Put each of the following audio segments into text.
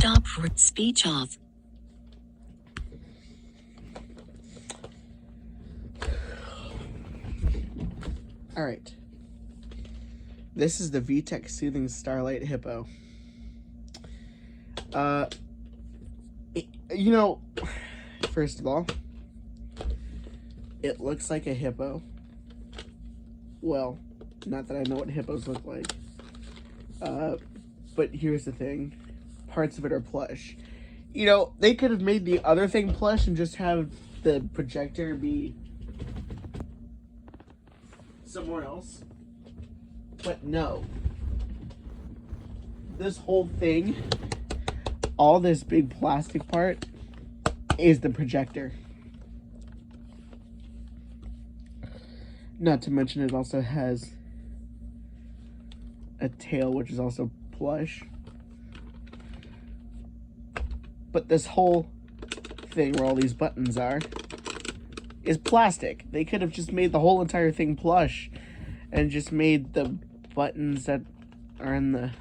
Stop speech off. Alright. This is the VTEC Soothing Starlight Hippo. You know, first of all, it looks like a hippo. Well, not that I know what hippos look like. But here's the thing. Parts of it are plush. You know, they could have made the other thing plush and just have the projector be somewhere else. But no. This whole thing, all this big plastic part, is the projector. Not to mention it also has a tail, which is also plush. But this whole thing where all these buttons are is plastic. They could have just made the whole entire thing plush and just made the buttons that are in the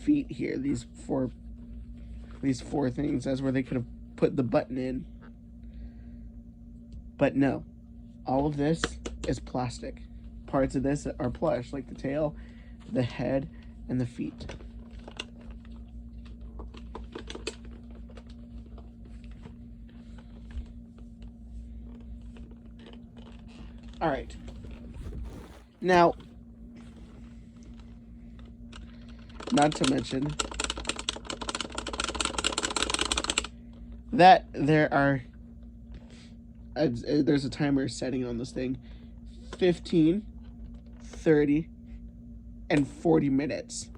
feet here, these four things, that's where they could have put the button in. But no, all of this is plastic. Parts of this are plush, like the tail, the head, and the feet. All right. Now, not to mention that there's a timer setting on this thing. 15, 30, and 40 minutes.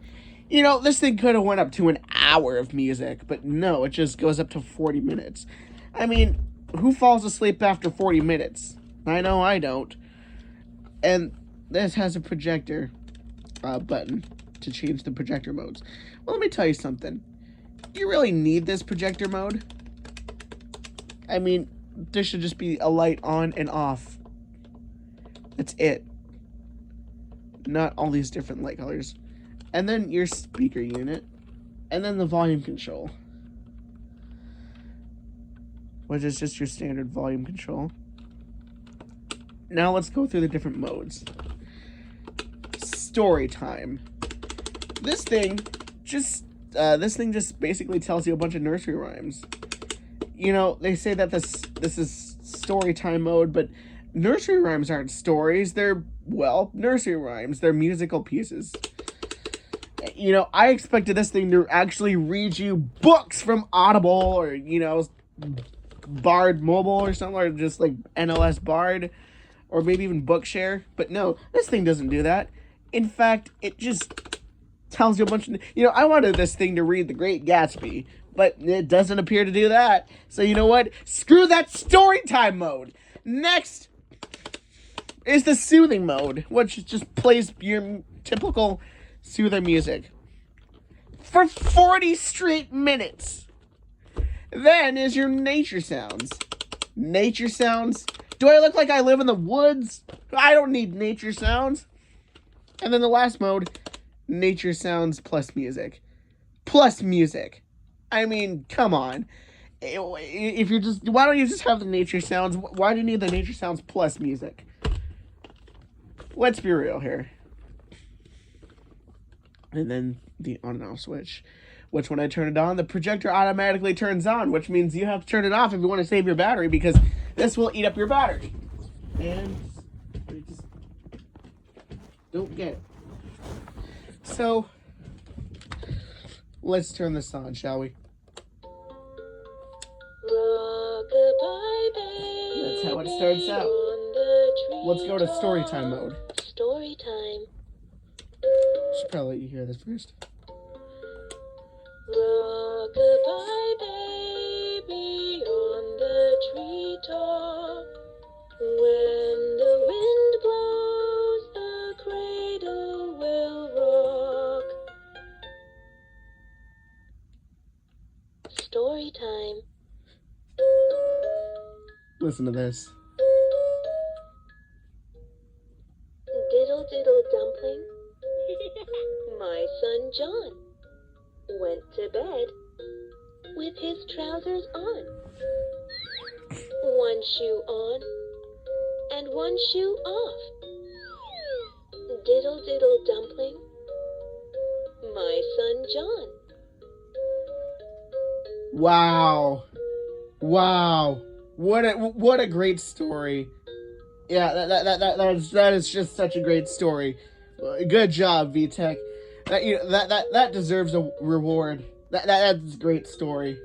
You know, this thing could have went up to an hour of music, but no, it just goes up to 40 minutes. I mean, who falls asleep after 40 minutes? I know I don't. And this has a projector button to change the projector modes. Well, let me tell you something. Do you really need this projector mode? I mean, there should just be a light on and off. That's it. Not all these different light colors. And then your speaker unit. And then the volume control, which is just your standard volume control. Now let's go through the different modes. Story time. This thing just basically tells you a bunch of nursery rhymes. You know, they say that this is story time mode, but nursery rhymes aren't stories. They're, well, nursery rhymes. They're musical pieces. You know, I expected this thing to actually read you books from Audible or, you know, Bard Mobile or something, or just like NLS Bard, or maybe even Bookshare. But no, this thing doesn't do that. In fact, it just tells you a bunch of... You know, I wanted this thing to read The Great Gatsby, but it doesn't appear to do that. So you know what? Screw that story time mode. Next is the soothing mode, which just plays your typical soother music for 40 straight minutes. Then is your nature sounds. Nature sounds. Do I look like I live in the woods? I don't need nature sounds. And then the last mode, nature sounds plus music. Plus music. I mean, come on. If you're just, why don't you just have the nature sounds? Why do you need the nature sounds plus music? Let's be real here. And then the on and off switch, which when I turn it on, the projector automatically turns on, which means you have to turn it off if you want to save your battery, because this will eat up your battery. And I just don't get it. So, let's turn this on, shall we? Rock-a-bye, baby. That's how it starts out. Let's go to story time mode. Story time. Should probably let you hear this first. Rock-a-bye, baby, on the treetop. When the wind blows, the cradle will rock. Story time. Listen to this. Diddle diddle dumpling. My son John went to bed with his trousers on. One shoe on and one shoe off. Diddle diddle dumpling, my son John. Wow. Wow. What a great story. Yeah, that is just such a great story. Good job, VTEC. That deserves a reward. That's a great story.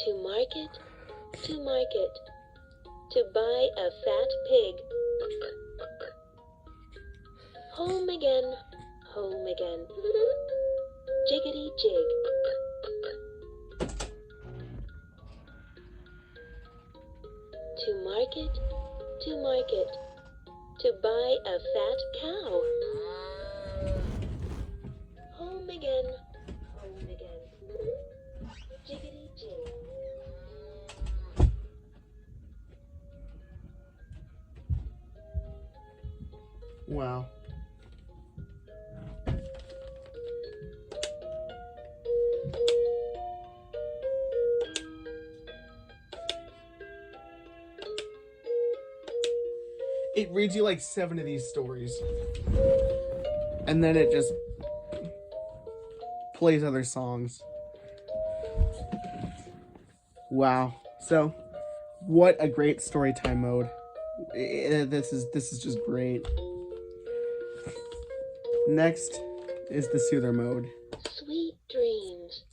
To market, to buy a fat pig. Home again, jiggity jig. To market, to buy a fat cow. Home again, jiggity jig. Wow. It reads you like 7 of these stories. And then it just plays other songs. Wow. So, what a great story time mode. This is just great. Next is the soother mode. Sweet dreams.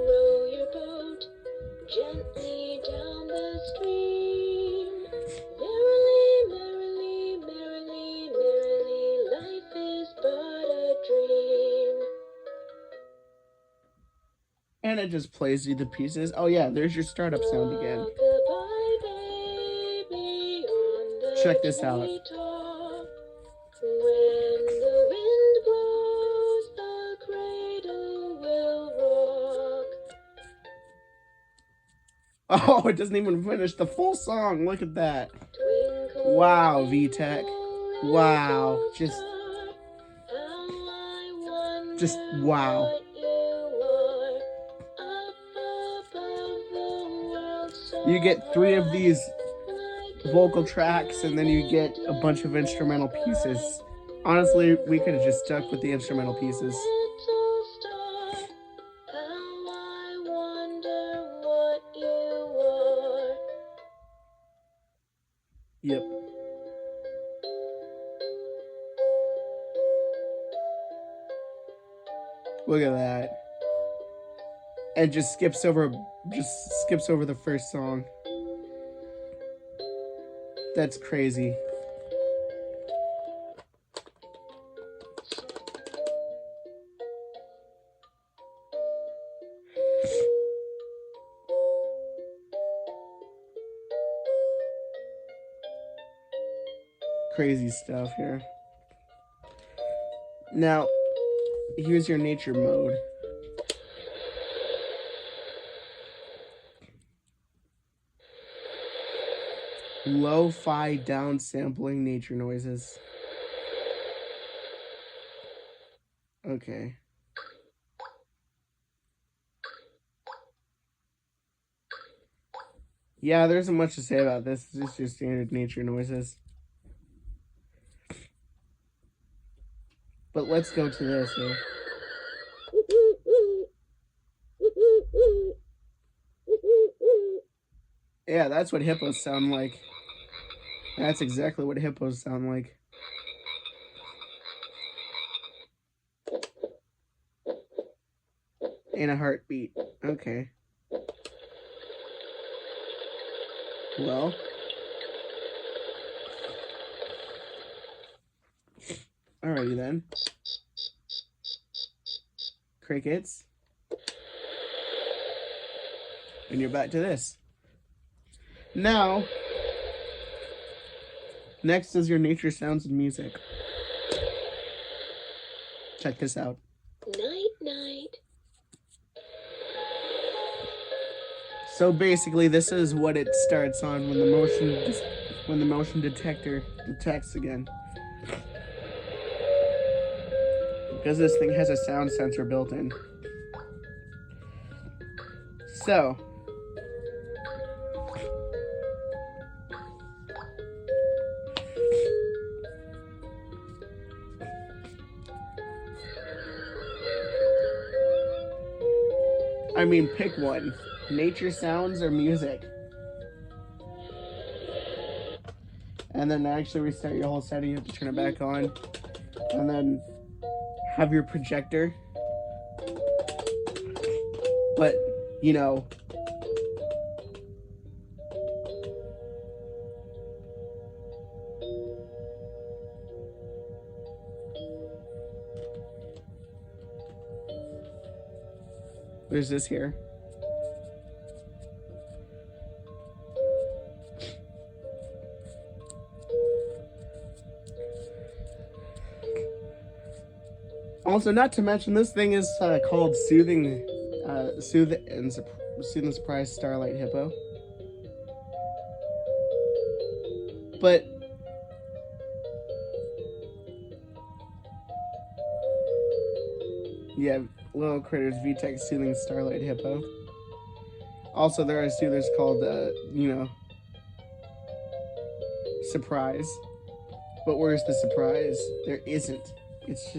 Row your boat gently down the stream. Merrily, life is but a dream. And it just plays you the pieces. Oh yeah, there's your startup sound again. Rock-a-bye, baby, on the Check this out. treetop. When the wind blows, the cradle will rock. Oh, it doesn't even finish the full song. Look at that. Twinkle, Wow, VTEC. twinkle, Wow. little Just star, how I wonder Just wow. what you are. Up above the world so You get 3 of these like vocal tracks, and then you get a bunch of instrumental pieces. Honestly, we could have just stuck with the instrumental pieces. little star, how I wonder what you are. Yep. Look at that. And just skips over the first song. That's crazy. Crazy stuff here. Now, here's your nature mode. Lo-fi downsampling nature noises. Okay. Yeah, there isn't much to say about this. It's just your standard nature noises. But let's go to this here. Yeah, that's what hippos sound like. That's exactly what hippos sound like. In a heartbeat. Okay. Well. Alrighty then. Crickets. And you're back to this. Now, next is your nature sounds and music. Check this out. Night, night. So basically, this is what it starts on when the motion detector detects again. Because this thing has a sound sensor built in. So, I mean, pick one. Nature sounds or music. And then actually restart your whole setting. You have to turn it back on. And then have your projector. But, you know, there's this here. Also, not to mention, this thing is called Soothing Surprise Starlight Hippo. But yeah, Little Critters VTEC Soothing Starlight Hippo. Also, there are soothers called, Surprise. But where's the surprise? There isn't. It's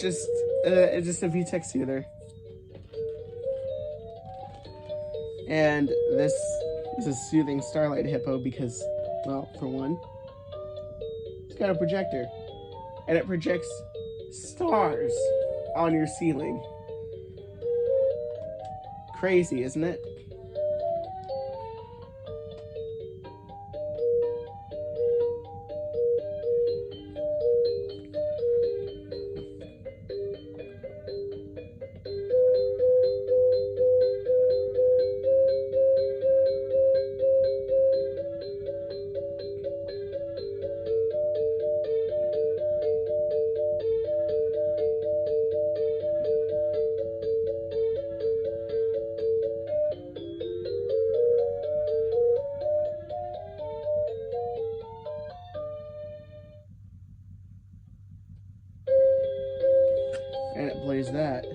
just a VTEC soother. And this is a Soothing Starlight Hippo because, well, for one, it's got a projector. And it projects stars on your ceiling. Crazy, isn't it? And it plays that.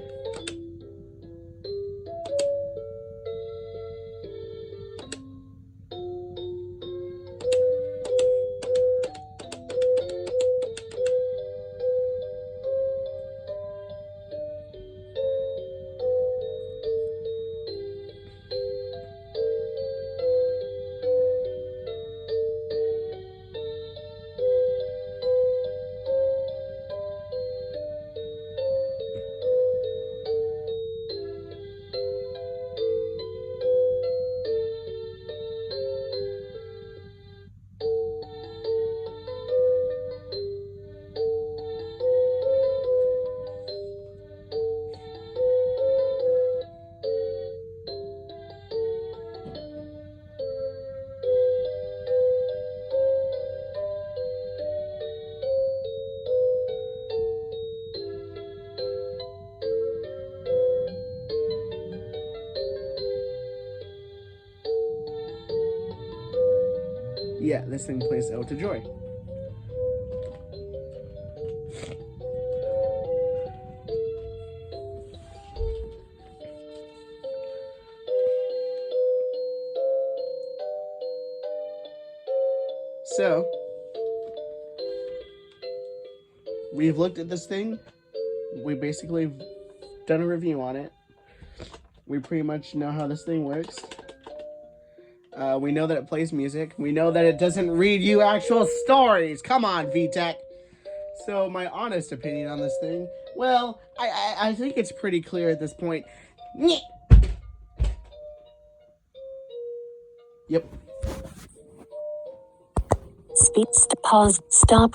Yeah, this thing plays Ode to Joy. So, we've looked at this thing. We basically done a review on it. We pretty much know how this thing works. We know that it plays music. We know that it doesn't read you actual stories. Come on, VTEC. So my honest opinion on this thing, well, I think it's pretty clear at this point. Yep. Speed, pause, stop.